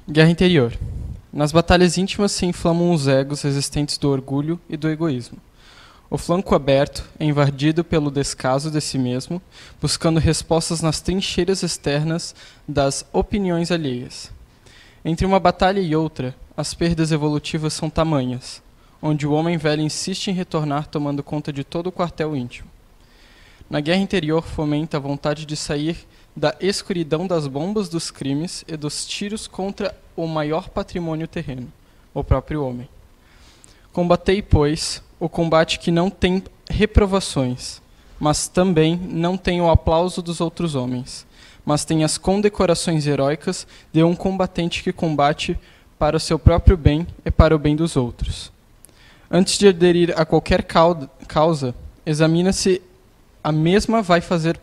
Guerra interior. Nas batalhas íntimas se inflamam os egos resistentes do orgulho e do egoísmo. O flanco aberto é invadido pelo descaso de si mesmo, buscando respostas nas trincheiras externas das opiniões alheias. Entre uma batalha e outra, as perdas evolutivas são tamanhas, onde o homem velho insiste em retornar tomando conta de todo o quartel íntimo. Na guerra interior fomenta a vontade de sair da escuridão das bombas dos crimes e dos tiros contra o maior patrimônio terreno, o próprio homem. Combatei, pois, o combate que não tem reprovações, mas também não tem o aplauso dos outros homens, mas tem as condecorações heróicas de um combatente que combate para o seu próprio bem e para o bem dos outros. Antes de aderir a qualquer causa, examina se a mesma vai fazer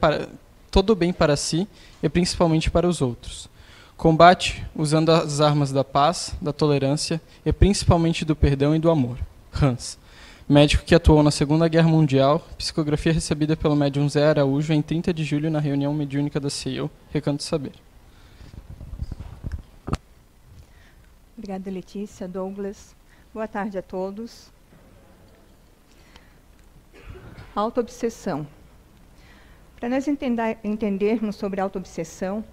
todo o bem para si e principalmente para os outros. Combate usando as armas da paz, da tolerância e principalmente do perdão e do amor. Hans, médico que atuou na Segunda Guerra Mundial, psicografia recebida pelo médium Zé Araújo em 30 de julho na reunião mediúnica da CEU, Recanto Saber. Obrigada, Letícia, Douglas. Boa tarde a todos. Autoobsessão. Para nós entendermos sobre a autoobsessão,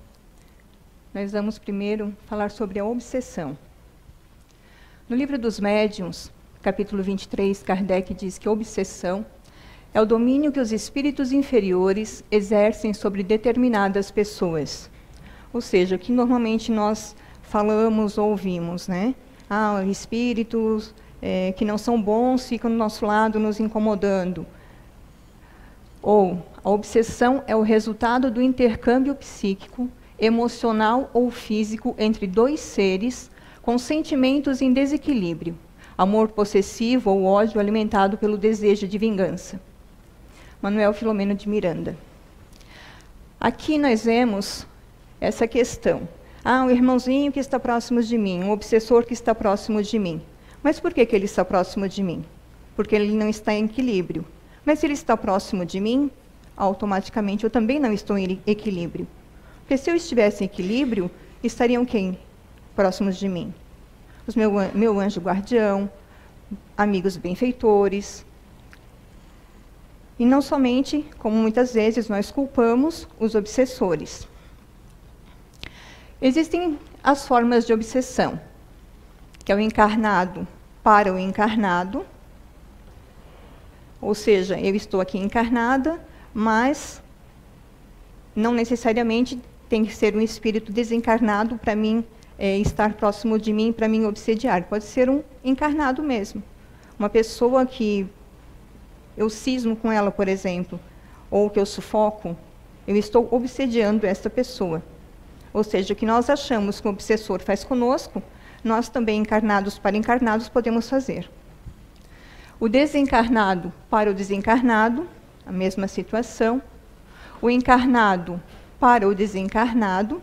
nós vamos primeiro falar sobre a obsessão. No livro dos Médiuns, capítulo 23, Kardec diz que a obsessão é o domínio que os espíritos inferiores exercem sobre determinadas pessoas. Ou seja, o que normalmente nós falamos ou ouvimos, né? Espíritos que não são bons ficam do nosso lado nos incomodando. Ou a obsessão é o resultado do intercâmbio psíquico, emocional ou físico entre dois seres com sentimentos em desequilíbrio, amor possessivo ou ódio alimentado pelo desejo de vingança. Manuel Filomeno de Miranda. Aqui nós vemos essa questão. Um irmãozinho que está próximo de mim, um obsessor que está próximo de mim. Mas por que ele está próximo de mim? Porque ele não está em equilíbrio. Mas se ele está próximo de mim, automaticamente eu também não estou em equilíbrio. Porque se eu estivesse em equilíbrio, estariam quem próximos de mim? Meu anjo guardião, amigos benfeitores. E não somente, como muitas vezes nós culpamos, os obsessores. Existem as formas de obsessão, que é o encarnado para o encarnado. Ou seja, eu estou aqui encarnada, mas não necessariamente tem que ser um espírito desencarnado para mim estar próximo de mim, para mim obsediar. Pode ser um encarnado mesmo. Uma pessoa que eu cismo com ela, por exemplo, ou que eu sufoco, eu estou obsediando esta pessoa. Ou seja, o que nós achamos que o obsessor faz conosco, nós também, encarnados para encarnados, podemos fazer. O desencarnado para o desencarnado, a mesma situação. O encarnado para o desencarnado,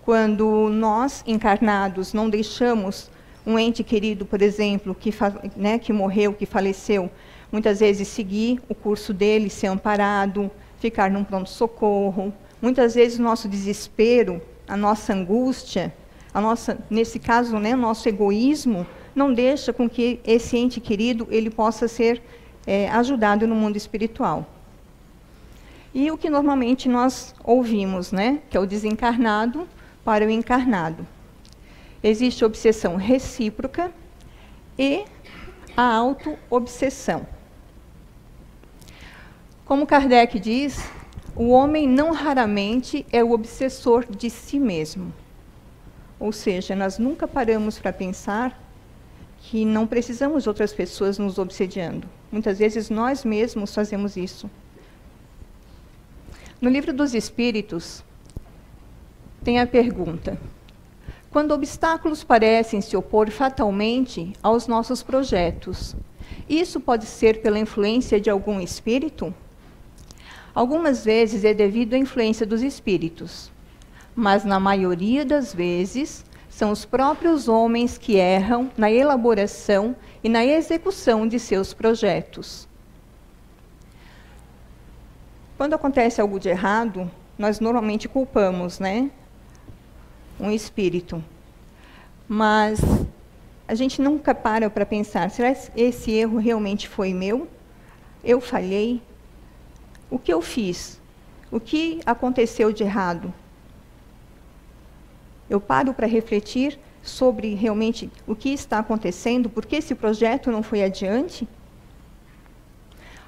quando nós, encarnados, não deixamos um ente querido, por exemplo, que morreu, que faleceu, muitas vezes seguir o curso dele, ser amparado, ficar num pronto-socorro. Muitas vezes o nosso desespero, a nossa angústia, nesse caso, o nosso egoísmo, não deixa com que esse ente querido ele possa ser ajudado no mundo espiritual. E o que normalmente nós ouvimos, que é o desencarnado para o encarnado. Existe a obsessão recíproca e a auto-obsessão. Como Kardec diz, o homem não raramente é o obsessor de si mesmo. Ou seja, nós nunca paramos para pensar que não precisamos de outras pessoas nos obsediando. Muitas vezes nós mesmos fazemos isso. No Livro dos Espíritos, tem a pergunta: quando obstáculos parecem se opor fatalmente aos nossos projetos, isso pode ser pela influência de algum espírito? Algumas vezes é devido à influência dos espíritos, mas na maioria das vezes são os próprios homens que erram na elaboração e na execução de seus projetos. Quando acontece algo de errado, nós normalmente culpamos, um espírito. Mas a gente nunca para pensar, será que esse erro realmente foi meu? Eu falhei? O que eu fiz? O que aconteceu de errado? Eu paro para refletir sobre realmente o que está acontecendo, por que esse projeto não foi adiante?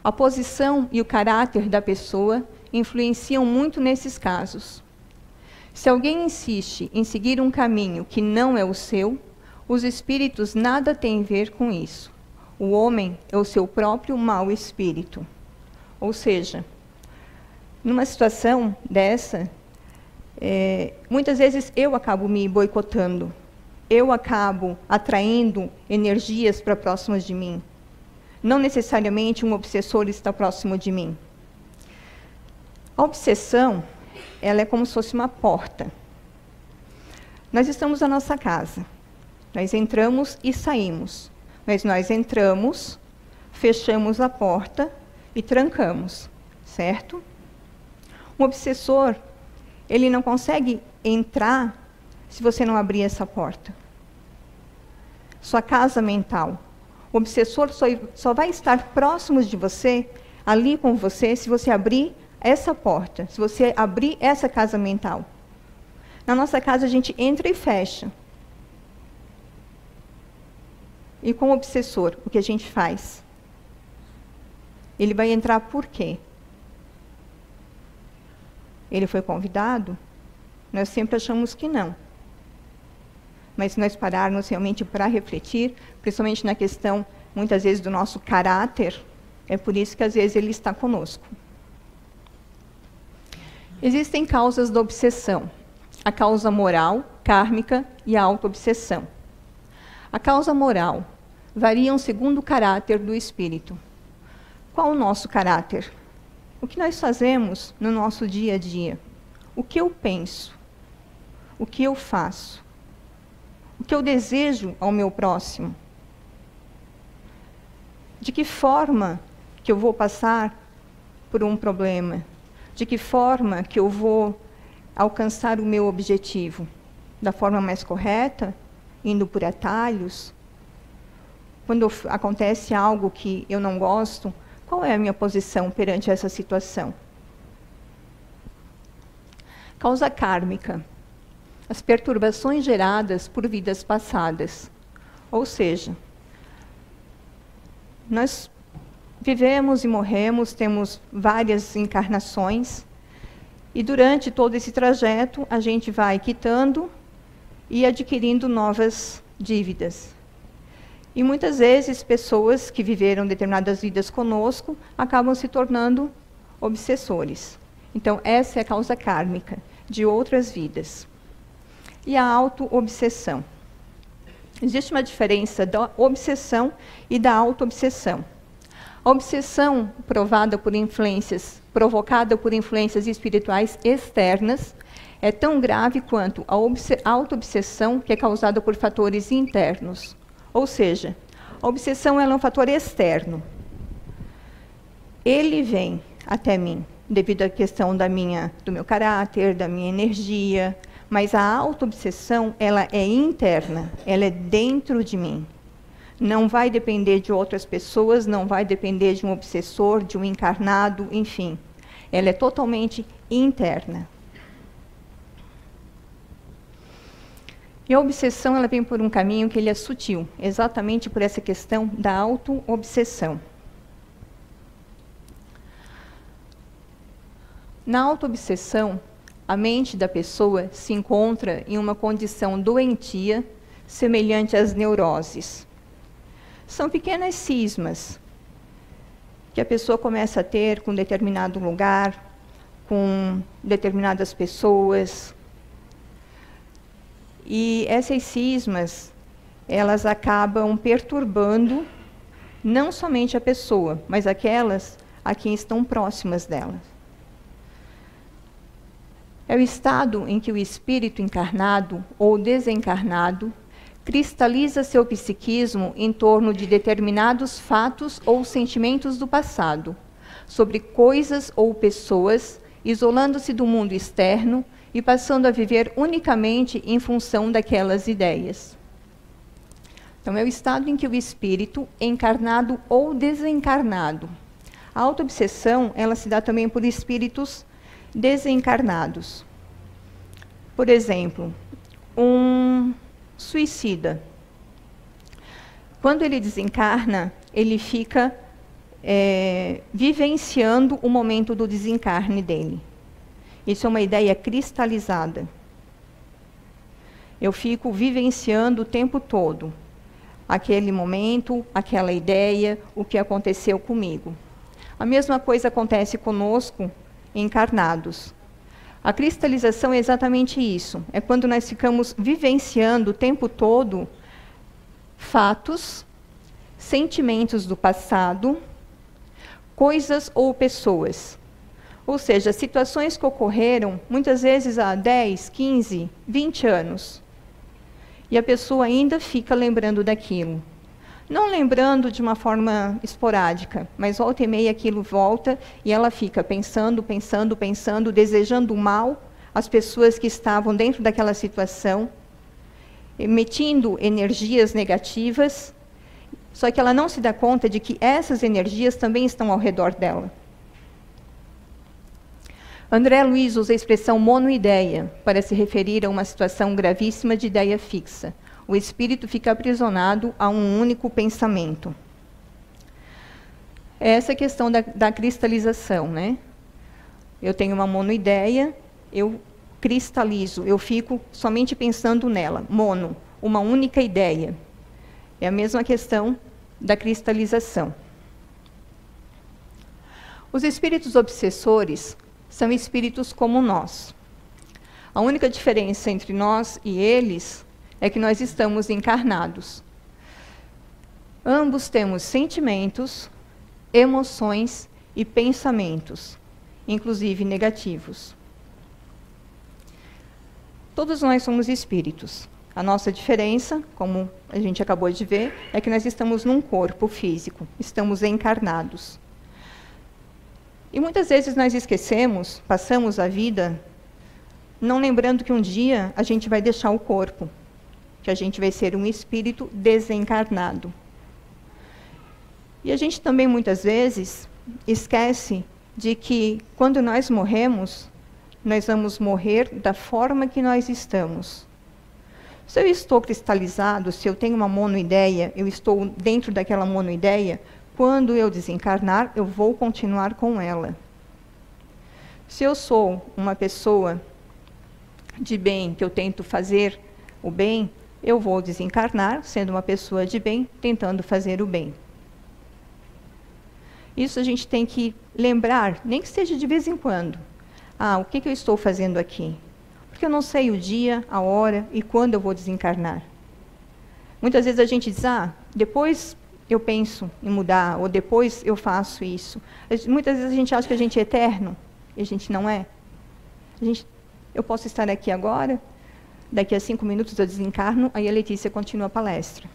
A posição e o caráter da pessoa influenciam muito nesses casos. Se alguém insiste em seguir um caminho que não é o seu, os espíritos nada têm a ver com isso. O homem é o seu próprio mau espírito. Ou seja, numa situação dessa, muitas vezes eu acabo me boicotando, eu acabo atraindo energias para próximas de mim. Não necessariamente um obsessor está próximo de mim. A obsessão, ela é como se fosse uma porta. Nós estamos na nossa casa, nós entramos e saímos, mas nós entramos, fechamos a porta e trancamos, certo? Um obsessor, ele não consegue entrar se você não abrir essa porta. Sua casa mental. O obsessor só vai estar próximo de você, ali com você, se você abrir essa porta, se você abrir essa casa mental. Na nossa casa a gente entra e fecha. E com o obsessor, o que a gente faz? Ele vai entrar por quê? Ele foi convidado? Nós sempre achamos que não. Mas se nós pararmos realmente para refletir, principalmente na questão, muitas vezes, do nosso caráter, é por isso que às vezes ele está conosco. Existem causas da obsessão. A causa moral, kármica e a auto-obsessão. A causa moral varia segundo o caráter do espírito. Qual o nosso caráter? O que nós fazemos no nosso dia a dia? O que eu penso? O que eu faço? O que eu desejo ao meu próximo? De que forma que eu vou passar por um problema? De que forma que eu vou alcançar o meu objetivo? Da forma mais correta? Indo por atalhos? Quando acontece algo que eu não gosto, qual é a minha posição perante essa situação? Causa kármica. As perturbações geradas por vidas passadas. Ou seja, nós vivemos e morremos, temos várias encarnações, e durante todo esse trajeto a gente vai quitando e adquirindo novas dívidas. E muitas vezes pessoas que viveram determinadas vidas conosco acabam se tornando obsessores. Então essa é a causa kármica de outras vidas. E a auto-obsessão. Existe uma diferença da obsessão e da auto-obsessão. A obsessão provocada por influências espirituais externas é tão grave quanto a auto-obsessão, que é causada por fatores internos. Ou seja, a obsessão é um fator externo. Ele vem até mim devido à questão do meu caráter, da minha energia, mas a auto-obsessão, ela é interna, ela é dentro de mim. Não vai depender de outras pessoas, não vai depender de um obsessor, de um encarnado, enfim. Ela é totalmente interna. E a obsessão, ela vem por um caminho que ele é sutil, exatamente por essa questão da auto-obsessão. Na auto-obsessão, a mente da pessoa se encontra em uma condição doentia, semelhante às neuroses. São pequenas cismas que a pessoa começa a ter com determinado lugar, com determinadas pessoas. E essas cismas, elas acabam perturbando não somente a pessoa, mas aquelas a quem estão próximas dela. É o estado em que o espírito encarnado ou desencarnado cristaliza seu psiquismo em torno de determinados fatos ou sentimentos do passado, sobre coisas ou pessoas, isolando-se do mundo externo e passando a viver unicamente em função daquelas ideias. Então, é o estado em que o espírito, encarnado ou desencarnado. A autoobsessão, ela se dá também por espíritos desencarnados. Por exemplo, um suicida. Quando ele desencarna, ele fica vivenciando o momento do desencarne dele. Isso é uma ideia cristalizada. Eu fico vivenciando o tempo todo aquele momento, aquela ideia, o que aconteceu comigo. A mesma coisa acontece conosco, encarnados. A cristalização é exatamente isso. É quando nós ficamos vivenciando o tempo todo fatos, sentimentos do passado, coisas ou pessoas. Ou seja, situações que ocorreram muitas vezes há 10, 15, 20 anos. E a pessoa ainda fica lembrando daquilo. Não lembrando de uma forma esporádica, mas volta e meia aquilo volta e ela fica pensando, pensando, pensando, desejando mal às pessoas que estavam dentro daquela situação, emitindo energias negativas, só que ela não se dá conta de que essas energias também estão ao redor dela. André Luiz usa a expressão monoideia para se referir a uma situação gravíssima de ideia fixa. O espírito fica aprisionado a um único pensamento. Essa é a questão da cristalização, né? Eu tenho uma monoideia, eu cristalizo, eu fico somente pensando nela. Mono, uma única ideia. É a mesma questão da cristalização. Os espíritos obsessores são espíritos como nós. A única diferença entre nós e eles é que nós estamos encarnados. Ambos temos sentimentos, emoções e pensamentos, inclusive negativos. Todos nós somos espíritos. A nossa diferença, como a gente acabou de ver, é que nós estamos num corpo físico, estamos encarnados. E muitas vezes nós esquecemos, passamos a vida não lembrando que um dia a gente vai deixar o corpo, que a gente vai ser um espírito desencarnado. E a gente também muitas vezes esquece de que quando nós morremos, nós vamos morrer da forma que nós estamos. Se eu estou cristalizado, se eu tenho uma monoideia, eu estou dentro daquela monoideia, quando eu desencarnar, eu vou continuar com ela. Se eu sou uma pessoa de bem, que eu tento fazer o bem, eu vou desencarnar, sendo uma pessoa de bem, tentando fazer o bem. Isso a gente tem que lembrar, nem que seja de vez em quando. O que eu estou fazendo aqui? Porque eu não sei o dia, a hora e quando eu vou desencarnar. Muitas vezes a gente diz, depois eu penso em mudar, ou depois eu faço isso. Muitas vezes a gente acha que a gente é eterno, e a gente não é. Eu posso estar aqui agora, daqui a 5 minutos eu desencarno, aí a Letícia continua a palestra.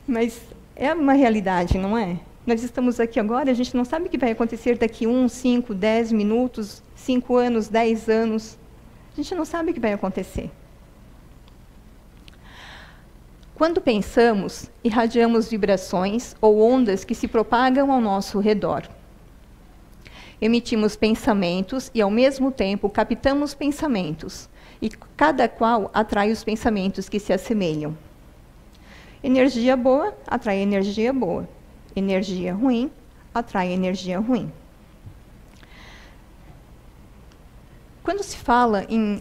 Mas é uma realidade, não é? Nós estamos aqui agora, a gente não sabe o que vai acontecer daqui 1, 5, 10 minutos, 5 anos, 10 anos. A gente não sabe o que vai acontecer. Quando pensamos, irradiamos vibrações ou ondas que se propagam ao nosso redor. Emitimos pensamentos e, ao mesmo tempo, captamos pensamentos, e cada qual atrai os pensamentos que se assemelham. Energia boa atrai energia boa. Energia ruim atrai energia ruim. Quando se fala em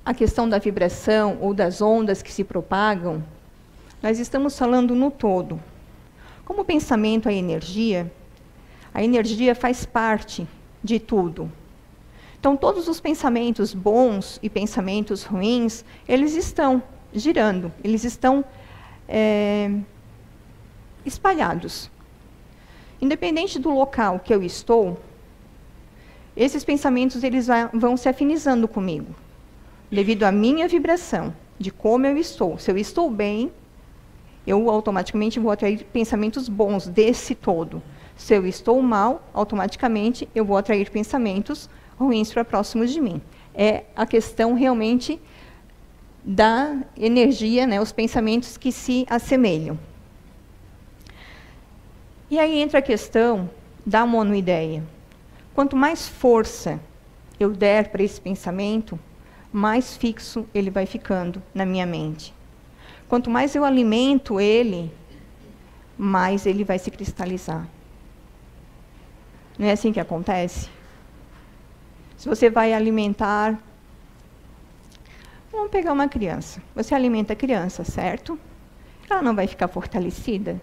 a questão da vibração ou das ondas que se propagam, nós estamos falando no todo. Como o pensamento é energia, a energia faz parte de tudo. Então, todos os pensamentos bons e pensamentos ruins, eles estão girando, eles estão espalhados. Independente do local que eu estou, esses pensamentos eles vão se afinizando comigo, devido à minha vibração, de como eu estou. Se eu estou bem, eu automaticamente vou atrair pensamentos bons desse todo. Se eu estou mal, automaticamente eu vou atrair pensamentos ruins para próximos de mim. É a questão realmente da energia, né, os pensamentos que se assemelham. E aí entra a questão da monoideia. Quanto mais força eu der para esse pensamento, mais fixo ele vai ficando na minha mente. Quanto mais eu alimento ele, mais ele vai se cristalizar. Não é assim que acontece? Se você vai alimentar... Vamos pegar uma criança. Você alimenta a criança, certo? Ela não vai ficar fortalecida?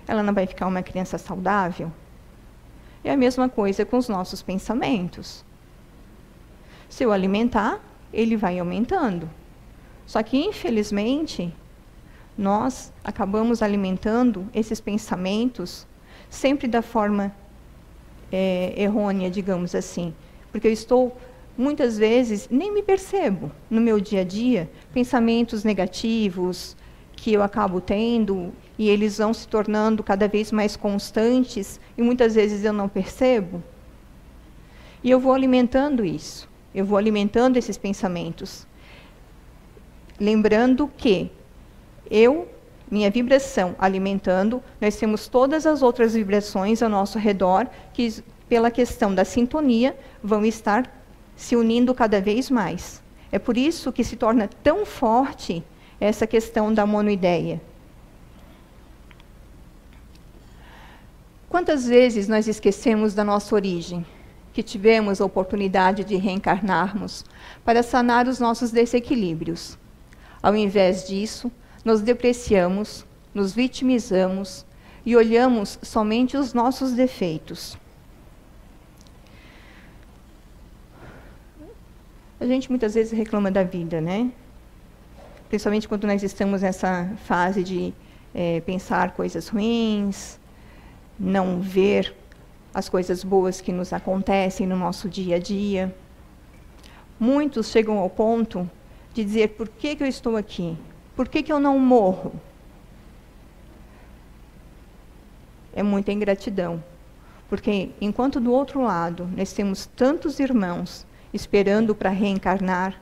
Ela não vai ficar uma criança saudável? É a mesma coisa com os nossos pensamentos. Se eu alimentar, ele vai aumentando. Só que, infelizmente, nós acabamos alimentando esses pensamentos sempre da forma errônea, digamos assim. Porque eu estou, muitas vezes, nem me percebo no meu dia a dia, pensamentos negativos que eu acabo tendo, e eles vão se tornando cada vez mais constantes, e muitas vezes eu não percebo. E eu vou alimentando isso, eu vou alimentando esses pensamentos. Lembrando que minha vibração alimentando, nós temos todas as outras vibrações ao nosso redor, que pela questão da sintonia, vão estar se unindo cada vez mais. É por isso que se torna tão forte essa questão da monoideia. Quantas vezes nós esquecemos da nossa origem, que tivemos a oportunidade de reencarnarmos para sanar os nossos desequilíbrios? Ao invés disso, nos depreciamos, nos vitimizamos e olhamos somente os nossos defeitos. A gente muitas vezes reclama da vida, né? Principalmente quando nós estamos nessa fase de pensar coisas ruins, não ver as coisas boas que nos acontecem no nosso dia a dia. Muitos chegam ao ponto de dizer: por que eu estou aqui? Por que eu não morro? É muita ingratidão. Porque enquanto do outro lado nós temos tantos irmãos esperando para reencarnar,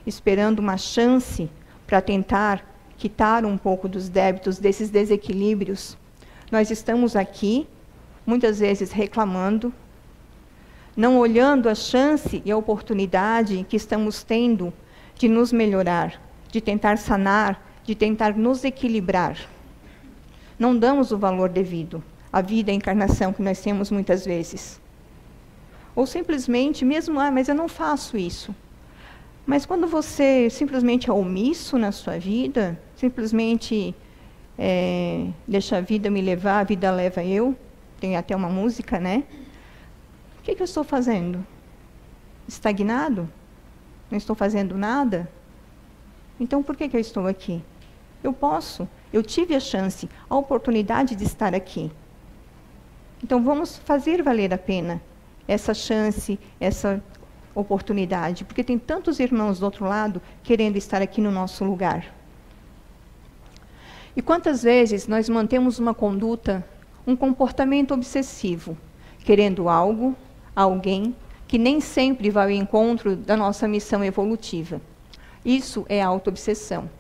esperando uma chance para tentar quitar um pouco dos débitos, desses desequilíbrios, nós estamos aqui, muitas vezes reclamando, não olhando a chance e a oportunidade que estamos tendo de nos melhorar, de tentar sanar, de tentar nos equilibrar. Não damos o valor devido à vida e à encarnação que nós temos muitas vezes. Ou simplesmente, mesmo, mas eu não faço isso. Mas quando você simplesmente é omisso na sua vida, simplesmente deixa a vida me levar, a vida leva eu, tem até uma música, né? O que eu estou fazendo? Estagnado? Não estou fazendo nada? Então, por que eu estou aqui? Eu tive a chance, a oportunidade de estar aqui. Então, vamos fazer valer a pena essa chance, essa oportunidade, porque tem tantos irmãos do outro lado querendo estar aqui no nosso lugar. E quantas vezes nós mantemos uma conduta, um comportamento obsessivo, querendo algo, alguém, que nem sempre vai ao encontro da nossa missão evolutiva. Isso é auto-obsessão.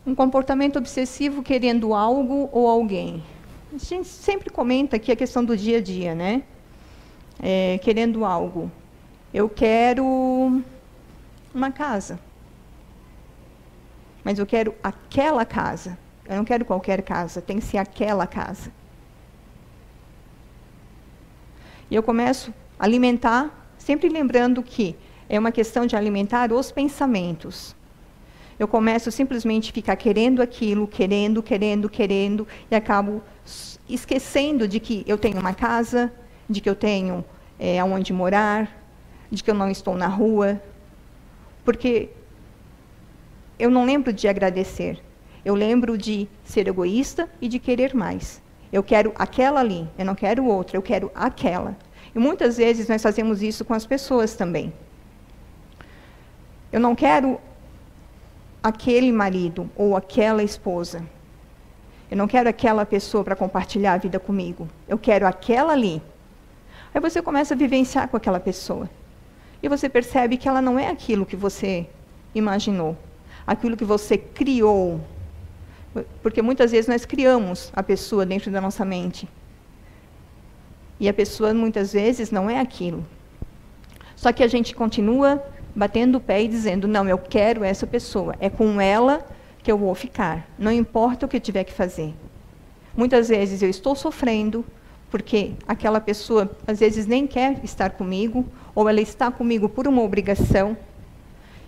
Um comportamento obsessivo querendo algo ou alguém. A gente sempre comenta aqui a questão do dia a dia, né? Querendo algo. Eu quero uma casa. Mas eu quero aquela casa. Eu não quero qualquer casa, tem que ser aquela casa. E eu começo a alimentar, sempre lembrando que é uma questão de alimentar os pensamentos. Eu começo simplesmente a ficar querendo aquilo, querendo, e acabo esquecendo de que eu tenho uma casa, de que eu tenho aonde morar, de que eu não estou na rua. Porque eu não lembro de agradecer. Eu lembro de ser egoísta e de querer mais. Eu quero aquela ali, eu não quero outra, eu quero aquela. E muitas vezes nós fazemos isso com as pessoas também. Eu não quero aquele marido ou aquela esposa. Eu não quero aquela pessoa para compartilhar a vida comigo. Eu quero aquela ali. Aí você começa a vivenciar com aquela pessoa. E você percebe que ela não é aquilo que você imaginou, aquilo que você criou. Porque muitas vezes nós criamos a pessoa dentro da nossa mente. E a pessoa muitas vezes não é aquilo. Só que a gente continua batendo o pé e dizendo, não, eu quero essa pessoa, é com ela que eu vou ficar, não importa o que eu tiver que fazer. Muitas vezes eu estou sofrendo, porque aquela pessoa às vezes nem quer estar comigo, ou ela está comigo por uma obrigação,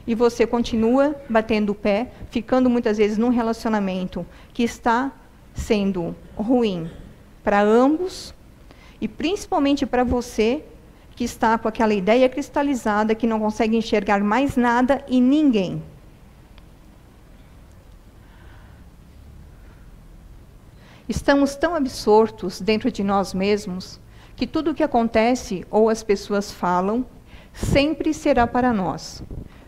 e você continua batendo o pé, ficando muitas vezes num relacionamento que está sendo ruim para ambos, e principalmente para você, que está com aquela ideia cristalizada, que não consegue enxergar mais nada e ninguém. Estamos tão absortos dentro de nós mesmos, que tudo o que acontece ou as pessoas falam, sempre será para nós.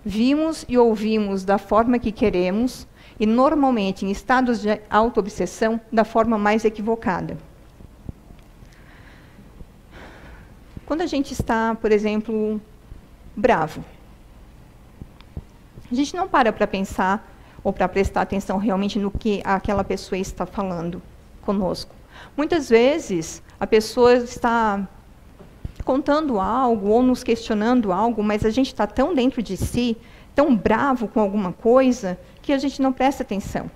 Vimos e ouvimos da forma que queremos, e normalmente em estados de auto-obsessão, da forma mais equivocada. Quando a gente está, por exemplo, bravo, a gente não para pensar ou para prestar atenção realmente no que aquela pessoa está falando conosco. Muitas vezes a pessoa está contando algo ou nos questionando algo, mas a gente está tão dentro de si, tão bravo com alguma coisa, que a gente não presta atenção.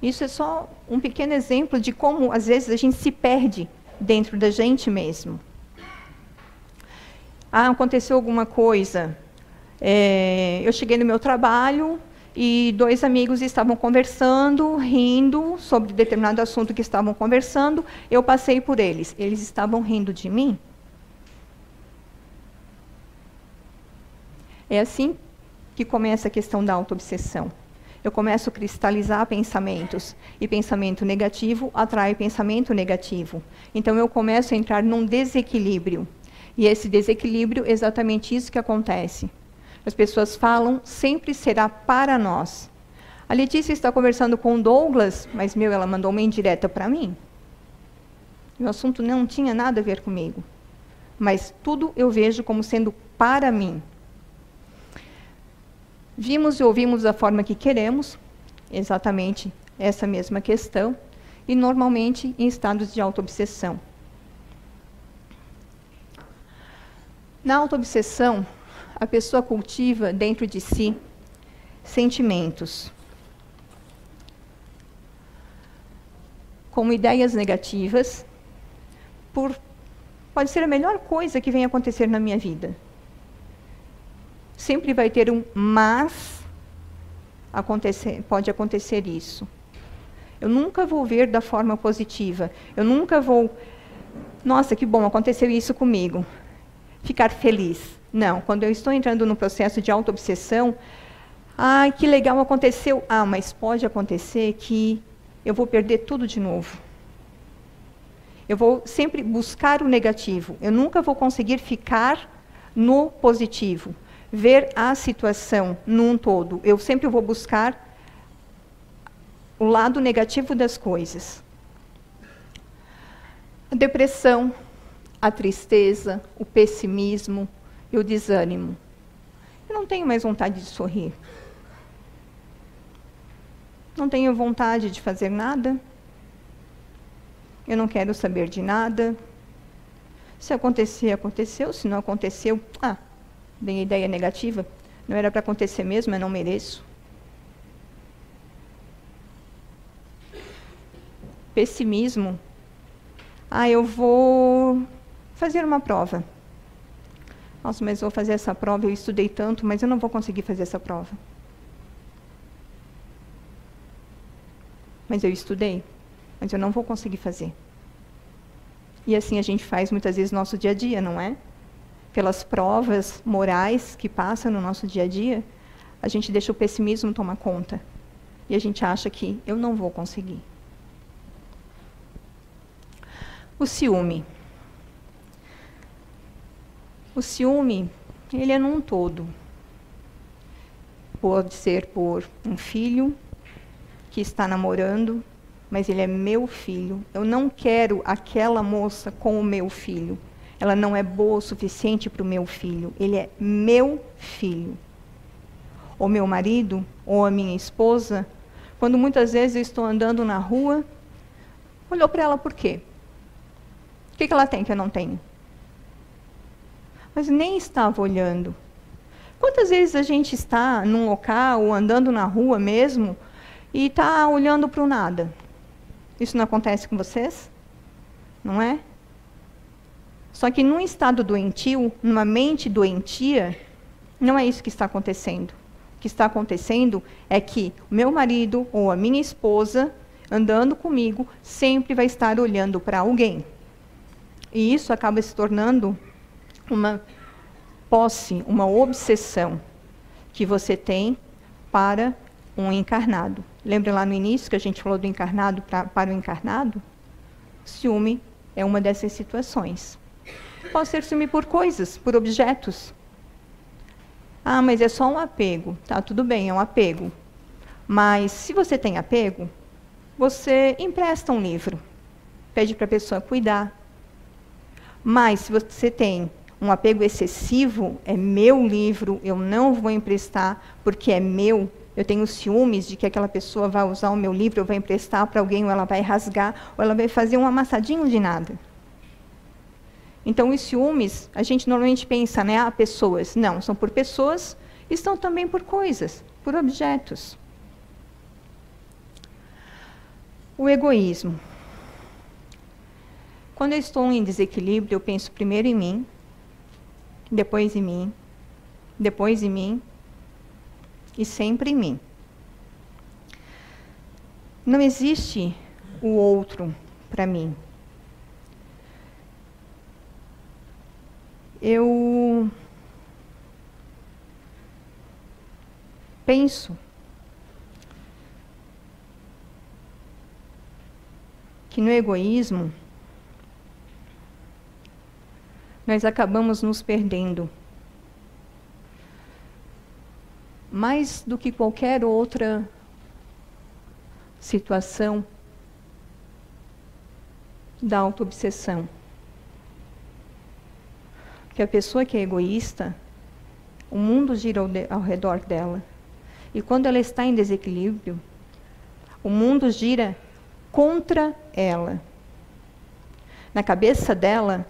Isso é só um pequeno exemplo de como, às vezes, a gente se perde dentro da gente mesmo. Aconteceu alguma coisa. Eu cheguei no meu trabalho e 2 amigos estavam conversando, rindo sobre determinado assunto que estavam conversando. Eu passei por eles. Eles estavam rindo de mim? É assim que começa a questão da autoobsessão. Eu começo a cristalizar pensamentos, e pensamento negativo atrai pensamento negativo. Então eu começo a entrar num desequilíbrio. E esse desequilíbrio é exatamente isso que acontece. As pessoas falam, sempre será para nós. A Letícia está conversando com o Douglas, mas ela mandou uma indireta para mim. O assunto não tinha nada a ver comigo. Mas tudo eu vejo como sendo para mim. Vimos e ouvimos da forma que queremos, exatamente essa mesma questão, e normalmente em estados de autoobsessão. Na autoobsessão, a pessoa cultiva dentro de si sentimentos, como ideias negativas, pode ser a melhor coisa que venha acontecer na minha vida. Sempre vai ter um mas, pode acontecer isso. Eu nunca vou ver da forma positiva. Eu nunca vou, nossa, que bom, aconteceu isso comigo. Ficar feliz. Não, quando eu estou entrando no processo de autoobsessão, que legal aconteceu. Mas pode acontecer que eu vou perder tudo de novo. Eu vou sempre buscar o negativo. Eu nunca vou conseguir ficar no positivo. Ver a situação num todo. Eu sempre vou buscar o lado negativo das coisas. A depressão, a tristeza, o pessimismo e o desânimo. Eu não tenho mais vontade de sorrir. Não tenho vontade de fazer nada. Eu não quero saber de nada. Se acontecer, aconteceu. Se não aconteceu, bem, ideia negativa. Não era para acontecer mesmo, eu não mereço. Pessimismo. Eu vou fazer uma prova. Nossa, mas vou fazer essa prova, eu estudei tanto, mas eu não vou conseguir fazer essa prova. Mas eu estudei, mas eu não vou conseguir fazer. E assim a gente faz muitas vezes no nosso dia a dia, não é? Pelas provas morais que passam no nosso dia a dia, a gente deixa o pessimismo tomar conta. E a gente acha que eu não vou conseguir. O ciúme. O ciúme, ele é num todo. Pode ser por um filho que está namorando, mas ele é meu filho. Eu não quero aquela moça com o meu filho. Ela não é boa o suficiente para o meu filho. Ele é meu filho. Ou meu marido, ou a minha esposa, quando muitas vezes eu estou andando na rua, olhou para ela por quê? O que ela tem que eu não tenho? Mas nem estava olhando. Quantas vezes a gente está num local, ou andando na rua mesmo, e está olhando para o nada? Isso não acontece com vocês? Não é? Só que num estado doentio, numa mente doentia, não é isso que está acontecendo. O que está acontecendo é que o meu marido ou a minha esposa, andando comigo, sempre vai estar olhando para alguém. E isso acaba se tornando uma posse, uma obsessão que você tem para um encarnado. Lembra lá no início que a gente falou do encarnado para o encarnado? Ciúme é uma dessas situações. Pode ser ciúme por coisas, por objetos. Ah, mas é só um apego. Tá, tudo bem, é um apego. Mas se você tem apego, você empresta um livro. Pede para a pessoa cuidar. Mas se você tem um apego excessivo, é meu livro, eu não vou emprestar porque é meu. Eu tenho ciúmes de que aquela pessoa vai usar o meu livro, eu vou emprestar para alguém, ou ela vai rasgar, ou ela vai fazer um amassadinho de nada. Então, os ciúmes, a gente normalmente pensa, né, pessoas. Não, são por pessoas e são também por coisas, por objetos. O egoísmo. Quando eu estou em desequilíbrio, eu penso primeiro em mim, depois em mim, depois em mim, e sempre em mim. Não existe o outro para mim. Eu penso que no egoísmo nós acabamos nos perdendo. Mais do que qualquer outra situação da autoobsessão. Porque a pessoa que é egoísta, o mundo gira ao redor dela. E quando ela está em desequilíbrio, o mundo gira contra ela. Na cabeça dela,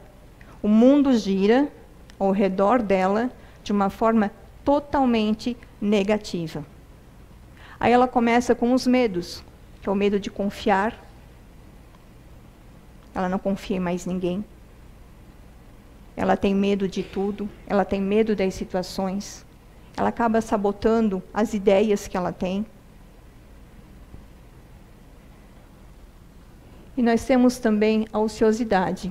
o mundo gira ao redor dela de uma forma totalmente negativa. Aí ela começa com os medos, que é o medo de confiar. Ela não confia em mais ninguém. Ela tem medo de tudo, ela tem medo das situações. Ela acaba sabotando as ideias que ela tem. E nós temos também a ociosidade.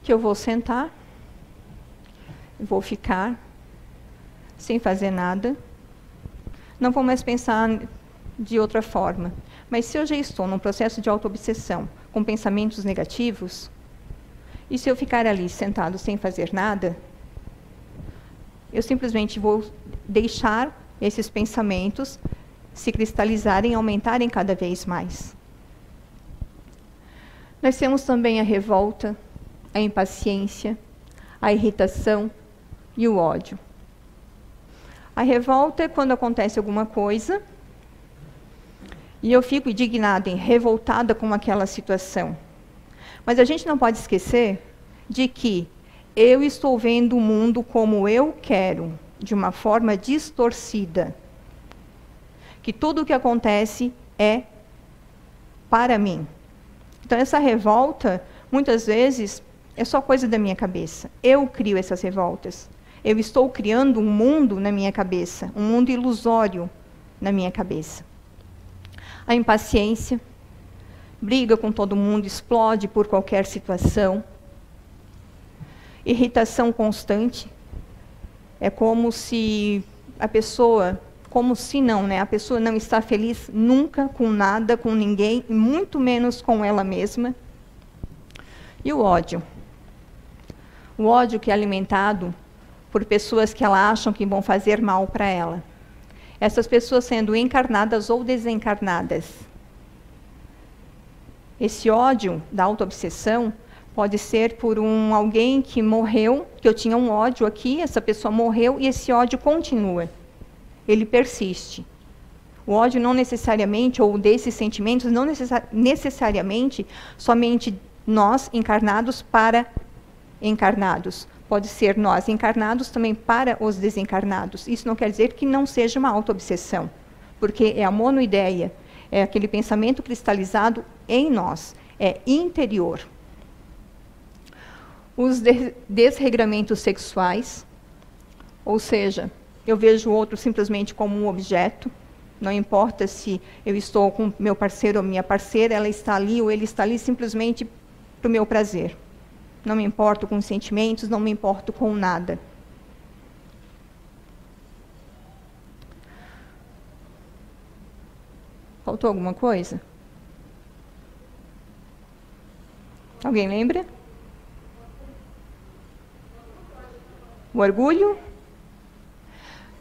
Que eu vou sentar, vou ficar sem fazer nada, não vou mais pensar de outra forma. Mas se eu já estou num processo de autoobsessão, com pensamentos negativos, e se eu ficar ali sentado sem fazer nada, eu simplesmente vou deixar esses pensamentos se cristalizarem e aumentarem cada vez mais. Nós temos também a revolta, a impaciência, a irritação e o ódio. A revolta é quando acontece alguma coisa e eu fico indignada e revoltada com aquela situação. Mas a gente não pode esquecer de que eu estou vendo o mundo como eu quero, de uma forma distorcida. Que tudo o que acontece é para mim. Então essa revolta, muitas vezes, é só coisa da minha cabeça. Eu crio essas revoltas. Eu estou criando um mundo na minha cabeça, um mundo ilusório na minha cabeça. A impaciência, briga com todo mundo, explode por qualquer situação. Irritação constante. É como se a pessoa, a pessoa não está feliz nunca com nada, com ninguém, e muito menos com ela mesma. E o ódio. O ódio que é alimentado por pessoas que ela acham que vão fazer mal para ela. Essas pessoas sendo encarnadas ou desencarnadas. Esse ódio da autoobsessão pode ser por alguém que morreu, que eu tinha um ódio aqui, essa pessoa morreu e esse ódio continua. Ele persiste. O ódio não necessariamente, ou desses sentimentos, não necessariamente somente nós encarnados para encarnados. Pode ser nós encarnados também para os desencarnados. Isso não quer dizer que não seja uma autoobsessão, porque é a monoideia, é aquele pensamento cristalizado em nós, é interior. Os desregramentos sexuais, ou seja, eu vejo o outro simplesmente como um objeto, não importa se eu estou com meu parceiro ou minha parceira, ela está ali ou ele está ali simplesmente para o meu prazer. Não me importo com sentimentos, não me importo com nada. Faltou alguma coisa? Alguém lembra? O orgulho?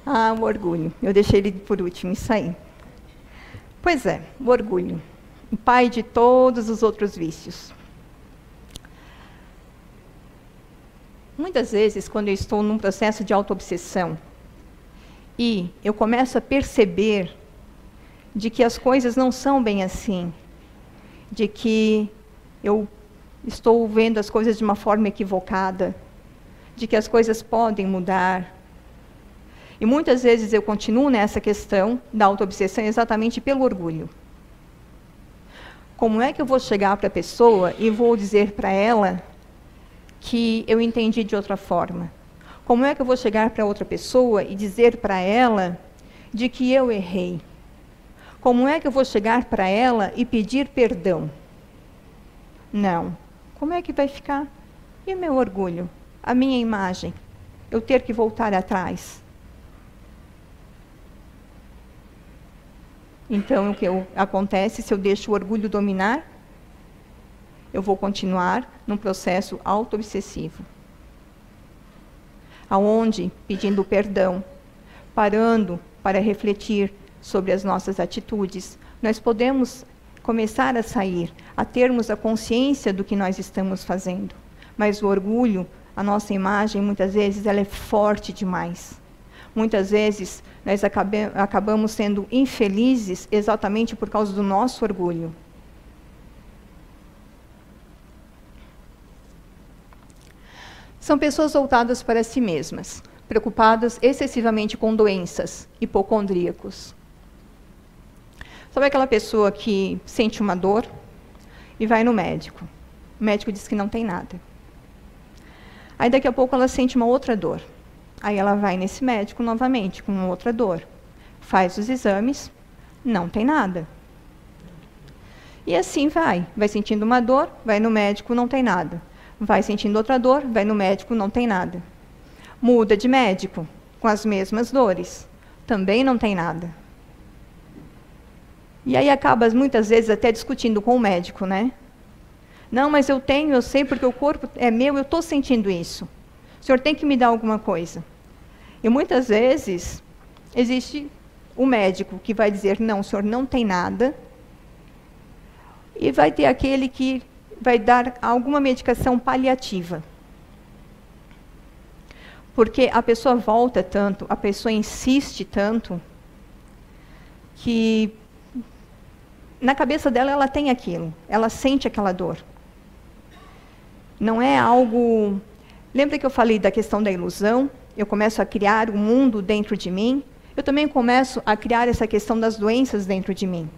Ah, o orgulho. Eu deixei ele por último, isso aí. Pois é, o orgulho. O pai de todos os outros vícios. Muitas vezes, quando eu estou num processo de autoobsessão, e eu começo a perceber de que as coisas não são bem assim, de que eu estou vendo as coisas de uma forma equivocada, de que as coisas podem mudar. E muitas vezes eu continuo nessa questão da autoobsessão exatamente pelo orgulho. Como é que eu vou chegar para a pessoa e vou dizer para ela que eu entendi de outra forma? Como é que eu vou chegar para outra pessoa e dizer para ela de que eu errei? Como é que eu vou chegar para ela e pedir perdão? Não. Como é que vai ficar? E o meu orgulho? A minha imagem? Eu ter que voltar atrás? Então, o que acontece se eu deixo o orgulho dominar? Eu vou continuar num processo autoobsessivo, aonde, pedindo perdão, parando para refletir sobre as nossas atitudes, nós podemos começar a sair, a termos a consciência do que nós estamos fazendo. Mas o orgulho, a nossa imagem, muitas vezes, ela é forte demais. Muitas vezes, nós acabamos sendo infelizes exatamente por causa do nosso orgulho. São pessoas voltadas para si mesmas, preocupadas excessivamente com doenças, hipocondríacos. Sabe aquela pessoa que sente uma dor e vai no médico? O médico diz que não tem nada. Aí daqui a pouco ela sente uma outra dor. Aí ela vai nesse médico novamente com outra dor. Faz os exames, não tem nada. E assim vai sentindo uma dor, vai no médico, não tem nada. Vai sentindo outra dor, vai no médico, não tem nada. Muda de médico, com as mesmas dores, também não tem nada. E aí acaba, muitas vezes, até discutindo com o médico, né? Não, mas eu sei porque o corpo é meu, eu estou sentindo isso. O senhor tem que me dar alguma coisa. E muitas vezes, existe o médico que vai dizer, não, o senhor não tem nada. E vai ter aquele que vai dar alguma medicação paliativa. Porque a pessoa volta tanto, a pessoa insiste tanto, que na cabeça dela ela tem aquilo, ela sente aquela dor. Não é algo... Lembra que eu falei da questão da ilusão? Eu começo a criar um mundo dentro de mim. Eu também começo a criar essa questão das doenças dentro de mim.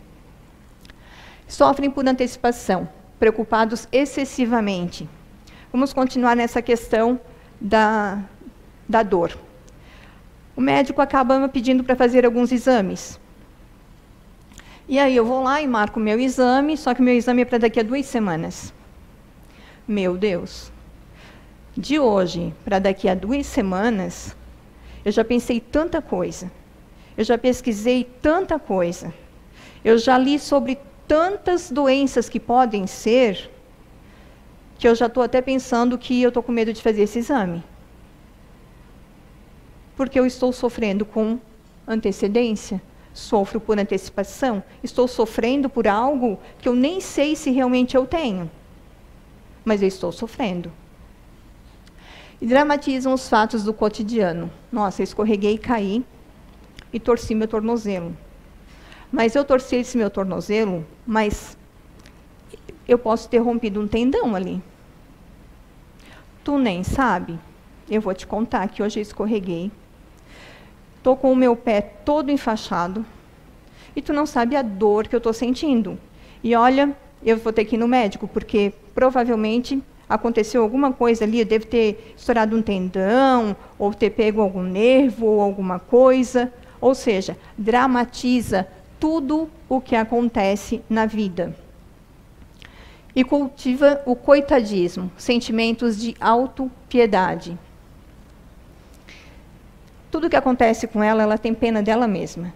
Sofrem por antecipação, preocupados excessivamente. Vamos continuar nessa questão da dor. O médico acaba me pedindo para fazer alguns exames. E aí eu vou lá e marco o meu exame, só que o meu exame é para daqui a 2 semanas. Meu Deus! De hoje para daqui a 2 semanas, eu já pensei tanta coisa. Eu já pesquisei tanta coisa. Eu já li sobre tantas doenças que podem ser, que eu já estou até pensando que eu estou com medo de fazer esse exame. Porque eu estou sofrendo com antecedência? Sofro por antecipação? Estou sofrendo por algo que eu nem sei se realmente eu tenho, mas eu estou sofrendo. E dramatizam os fatos do cotidiano. Nossa, eu escorreguei e caí e torci meu tornozelo. Mas eu torci esse meu tornozelo, mas eu posso ter rompido um tendão ali. Tu nem sabe? Eu vou te contar que hoje eu escorreguei. Estou com o meu pé todo enfaixado. E tu não sabe a dor que eu estou sentindo. E olha, eu vou ter que ir no médico, porque provavelmente aconteceu alguma coisa ali, eu devo ter estourado um tendão, ou ter pego algum nervo, ou alguma coisa. Ou seja, dramatiza tudo o que acontece na vida. E cultiva o coitadismo, sentimentos de autopiedade. Tudo que acontece com ela, ela tem pena dela mesma.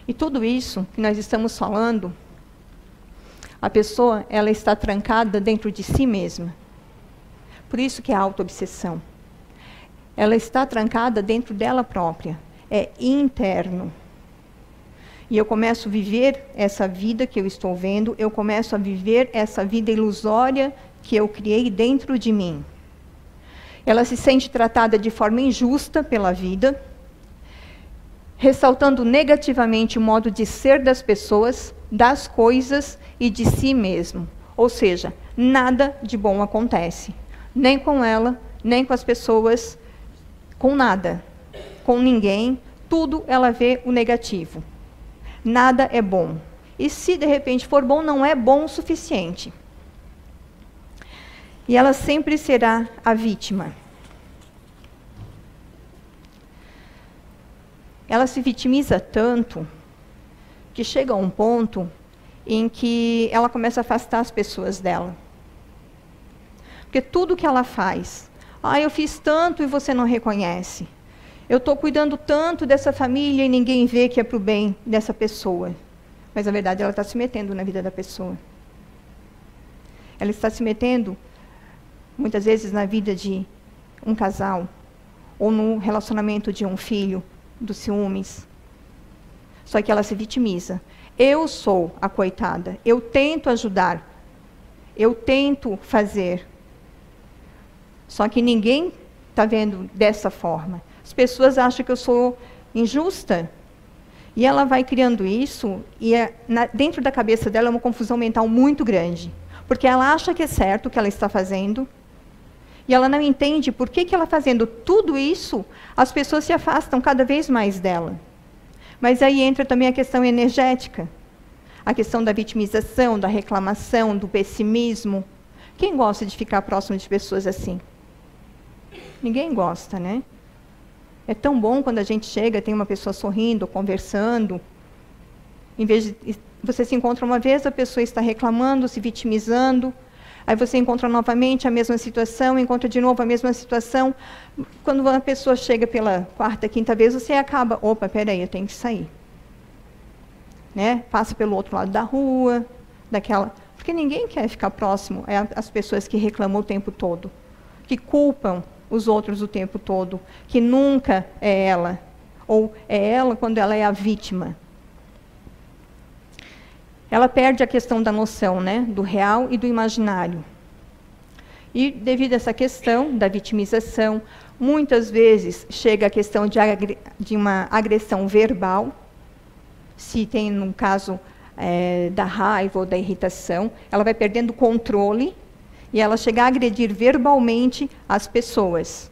E tudo isso que nós estamos falando, a pessoa, ela está trancada dentro de si mesma. Por isso que é a autoobsessão. Ela está trancada dentro dela própria. É interno. E eu começo a viver essa vida que eu estou vendo, eu começo a viver essa vida ilusória que eu criei dentro de mim. Ela se sente tratada de forma injusta pela vida, ressaltando negativamente o modo de ser das pessoas, das coisas e de si mesmo. Ou seja, nada de bom acontece. Nem com ela, nem com as pessoas, com nada. Com ninguém, tudo ela vê o negativo. Nada é bom. E se de repente for bom, não é bom o suficiente. E ela sempre será a vítima. Ela se vitimiza tanto que chega a um ponto em que ela começa a afastar as pessoas dela. Porque tudo que ela faz, eu fiz tanto e você não reconhece. Eu estou cuidando tanto dessa família e ninguém vê que é para o bem dessa pessoa. Mas, na verdade, ela está se metendo na vida da pessoa. Ela está se metendo, muitas vezes, na vida de um casal, ou no relacionamento de um filho, dos ciúmes. Só que ela se vitimiza. Eu sou a coitada. Eu tento ajudar. Eu tento fazer. Só que ninguém está vendo dessa forma. As pessoas acham que eu sou injusta. E ela vai criando isso, e dentro da cabeça dela é uma confusão mental muito grande. Porque ela acha que é certo o que ela está fazendo, e ela não entende por que ela fazendo tudo isso, as pessoas se afastam cada vez mais dela. Mas aí entra também a questão energética, a questão da vitimização, da reclamação, do pessimismo. Quem gosta de ficar próximo de pessoas assim? Ninguém gosta, né? É tão bom quando a gente chega, tem uma pessoa sorrindo, conversando. Em vez de você se encontra uma vez, a pessoa está reclamando, se vitimizando. Aí você encontra novamente a mesma situação, encontra de novo a mesma situação. Quando a pessoa chega pela quarta, quinta vez, você acaba, opa, peraí, eu tenho que sair. Né? Passa pelo outro lado da rua, porque ninguém quer ficar próximo às pessoas que reclamam o tempo todo, que culpam os outros o tempo todo, que nunca é ela, ou é ela quando ela é a vítima. Ela perde a questão da noção, né, do real e do imaginário. E, devido a essa questão da vitimização, muitas vezes chega a questão de uma agressão verbal, se tem, no caso da raiva ou da irritação, ela vai perdendo o controle e ela chega a agredir verbalmente as pessoas.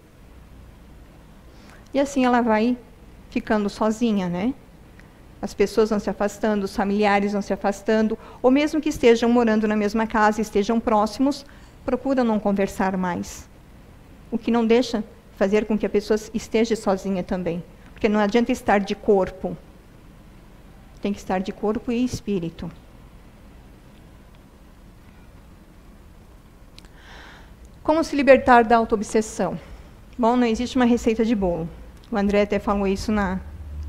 E assim ela vai ficando sozinha, né? As pessoas vão se afastando, os familiares vão se afastando, ou mesmo que estejam morando na mesma casa, estejam próximos, procuram não conversar mais. O que não deixa fazer com que a pessoa esteja sozinha também. Porque não adianta estar de corpo. Tem que estar de corpo e espírito. Como se libertar da autoobsessão? Bom, não existe uma receita de bolo. O André até falou isso na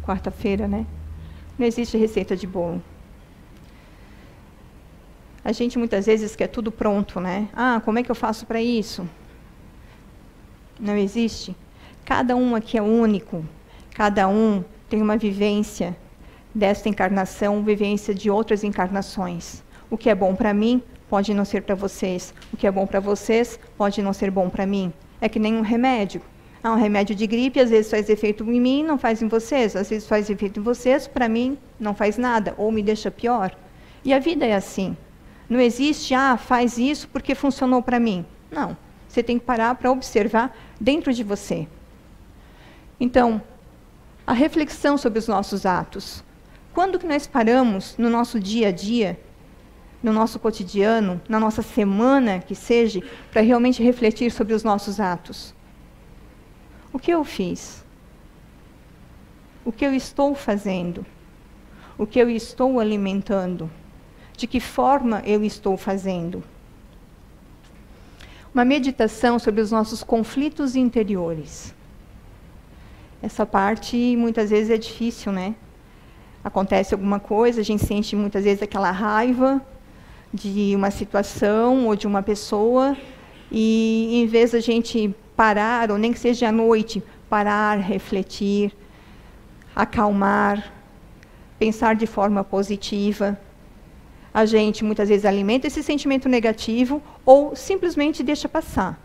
quarta-feira, né? Não existe receita de bolo. A gente muitas vezes quer tudo pronto, né? Como é que eu faço para isso? Não existe. Cada um aqui é único. Cada um tem uma vivência desta encarnação, vivência de outras encarnações. O que é bom para mim pode não ser para vocês. O que é bom para vocês pode não ser bom para mim. É que nem um remédio. Um remédio de gripe, às vezes faz efeito em mim, não faz em vocês. Às vezes faz efeito em vocês, para mim não faz nada, ou me deixa pior. E a vida é assim. Não existe, faz isso porque funcionou para mim. Não. Você tem que parar para observar dentro de você. Então, a reflexão sobre os nossos atos. Quando que nós paramos no nosso dia a dia, no nosso cotidiano, na nossa semana, que seja, para realmente refletir sobre os nossos atos? O que eu fiz? O que eu estou fazendo? O que eu estou alimentando? De que forma eu estou fazendo? Uma meditação sobre os nossos conflitos interiores. Essa parte muitas vezes é difícil, né? Acontece alguma coisa, a gente sente muitas vezes aquela raiva de uma situação ou de uma pessoa, e em vez da gente parar, ou nem que seja à noite, parar, refletir, acalmar, pensar de forma positiva, a gente muitas vezes alimenta esse sentimento negativo ou simplesmente deixa passar.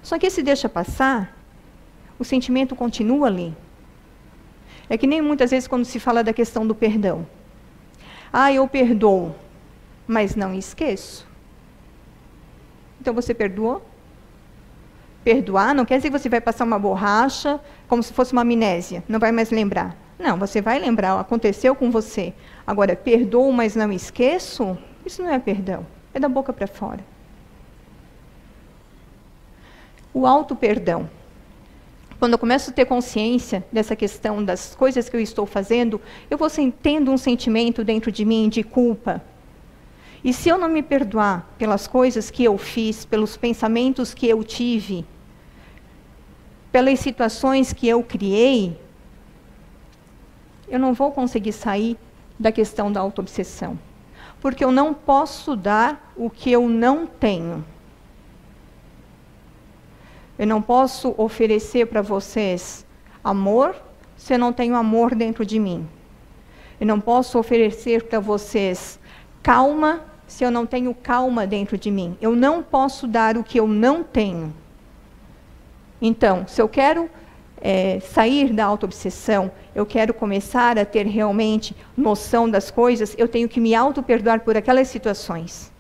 Só que esse deixa passar, o sentimento continua ali. É que nem muitas vezes quando se fala da questão do perdão. Eu perdoo, mas não esqueço. Então você perdoou? Perdoar não quer dizer que você vai passar uma borracha, como se fosse uma amnésia, não vai mais lembrar. Não, você vai lembrar, aconteceu com você. Agora, perdoo, mas não esqueço, isso não é perdão, é da boca para fora. O auto-perdão. Quando eu começo a ter consciência dessa questão das coisas que eu estou fazendo, eu vou tendo um sentimento dentro de mim de culpa. E se eu não me perdoar pelas coisas que eu fiz, pelos pensamentos que eu tive, pelas situações que eu criei, eu não vou conseguir sair da questão da autoobsessão. Porque eu não posso dar o que eu não tenho. Eu não posso oferecer para vocês amor se eu não tenho amor dentro de mim. Eu não posso oferecer para vocês calma se eu não tenho calma dentro de mim. Eu não posso dar o que eu não tenho. Então, se eu quero sair da autoobsessão, eu quero começar a ter realmente noção das coisas, eu tenho que me auto-perdoar por aquelas situações.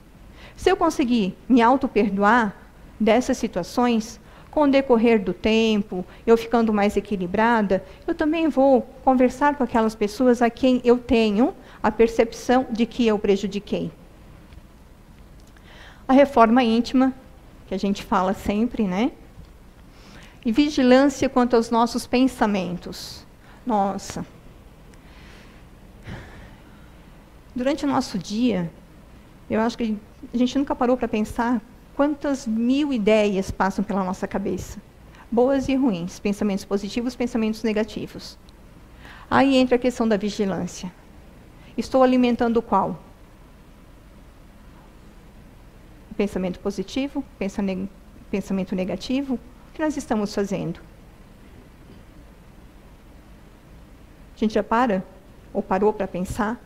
Se eu conseguir me auto-perdoar dessas situações, com o decorrer do tempo, eu ficando mais equilibrada, eu também vou conversar com aquelas pessoas a quem eu tenho a percepção de que eu prejudiquei. A reforma íntima, que a gente fala sempre, né? E vigilância quanto aos nossos pensamentos. Nossa. Durante o nosso dia, eu acho que a gente nunca parou para pensar quantas mil ideias passam pela nossa cabeça. Boas e ruins, pensamentos positivos, pensamentos negativos. Aí entra a questão da vigilância. Estou alimentando qual? Pensamento positivo, pensamento negativo? O que nós estamos fazendo? A gente já para? Ou parou para pensar?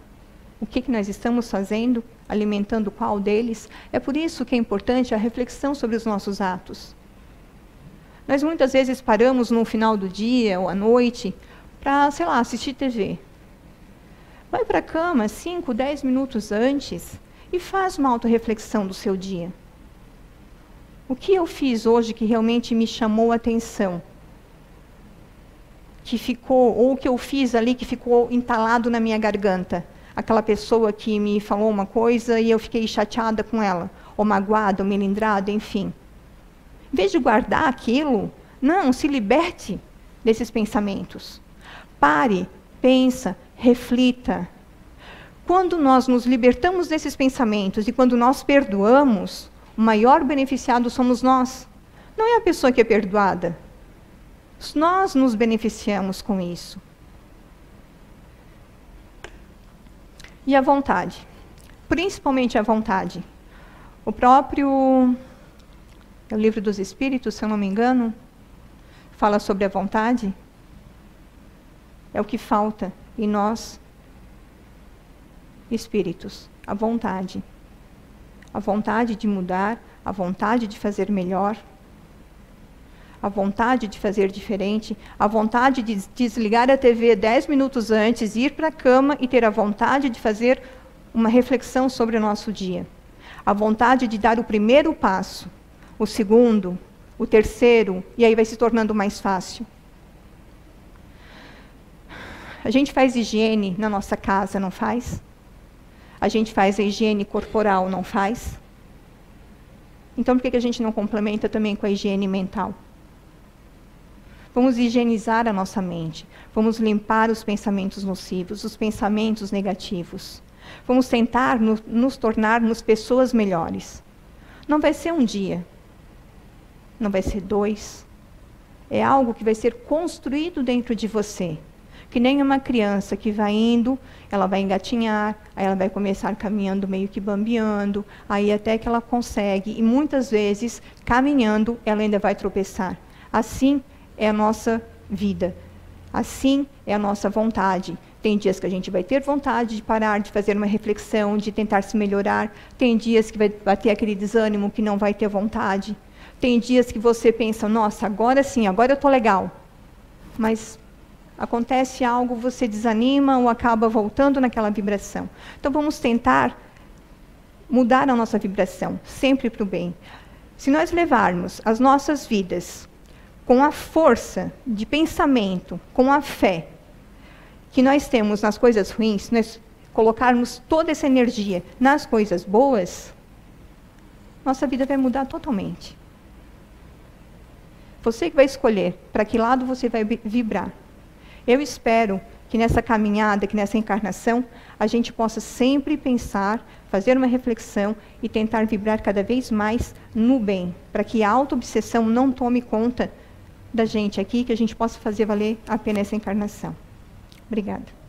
O que nós estamos fazendo? Alimentando qual deles? É por isso que é importante a reflexão sobre os nossos atos. Nós muitas vezes paramos no final do dia ou à noite para, sei lá, assistir TV. Vai para a cama 5, 10 minutos antes e faz uma autorreflexão do seu dia. O que eu fiz hoje que realmente me chamou a atenção? Que ficou, ou o que eu fiz ali que ficou entalado na minha garganta? Aquela pessoa que me falou uma coisa e eu fiquei chateada com ela, ou magoada, ou melindrada, enfim. Em vez de guardar aquilo, não, se liberte desses pensamentos. Pare, pensa, reflita. Quando nós nos libertamos desses pensamentos e quando nós perdoamos, o maior beneficiado somos nós. Não é a pessoa que é perdoada. Nós nos beneficiamos com isso. E a vontade. Principalmente a vontade. O próprio Livro dos Espíritos, se eu não me engano, fala sobre a vontade. é o que falta em nós, espíritos, a vontade. A vontade de mudar, a vontade de fazer melhor, a vontade de fazer diferente, a vontade de desligar a TV 10 minutos antes, ir para a cama e ter a vontade de fazer uma reflexão sobre o nosso dia. A vontade de dar o primeiro passo, o segundo, o terceiro, e aí vai se tornando mais fácil. A gente faz higiene na nossa casa, não faz? A gente faz a higiene corporal, não faz? Então, por que a gente não complementa também com a higiene mental? Vamos higienizar a nossa mente. Vamos limpar os pensamentos nocivos, os pensamentos negativos. Vamos tentar nos tornarmos pessoas melhores. Não vai ser um dia. Não vai ser 2. É algo que vai ser construído dentro de você. Que nem uma criança que vai indo, ela vai engatinhar, aí ela vai começar caminhando meio que bambeando, aí até que ela consegue, e muitas vezes, caminhando, ela ainda vai tropeçar. Assim é a nossa vida. Assim é a nossa vontade. Tem dias que a gente vai ter vontade de parar, de fazer uma reflexão, de tentar se melhorar. Tem dias que vai bater aquele desânimo, que não vai ter vontade. Tem dias que você pensa, nossa, agora sim, agora eu estou legal. Mas acontece algo, você desanima ou acaba voltando naquela vibração. Então vamos tentar mudar a nossa vibração, sempre para o bem. Se nós levarmos as nossas vidas com a força de pensamento, com a fé que nós temos nas coisas ruins, nós colocarmos toda essa energia nas coisas boas, nossa vida vai mudar totalmente. Você que vai escolher para que lado você vai vibrar. Eu espero que nessa caminhada, que nessa encarnação, a gente possa sempre pensar, fazer uma reflexão e tentar vibrar cada vez mais no bem, para que a auto-obsessão não tome conta da gente aqui, que a gente possa fazer valer a pena essa encarnação. Obrigada.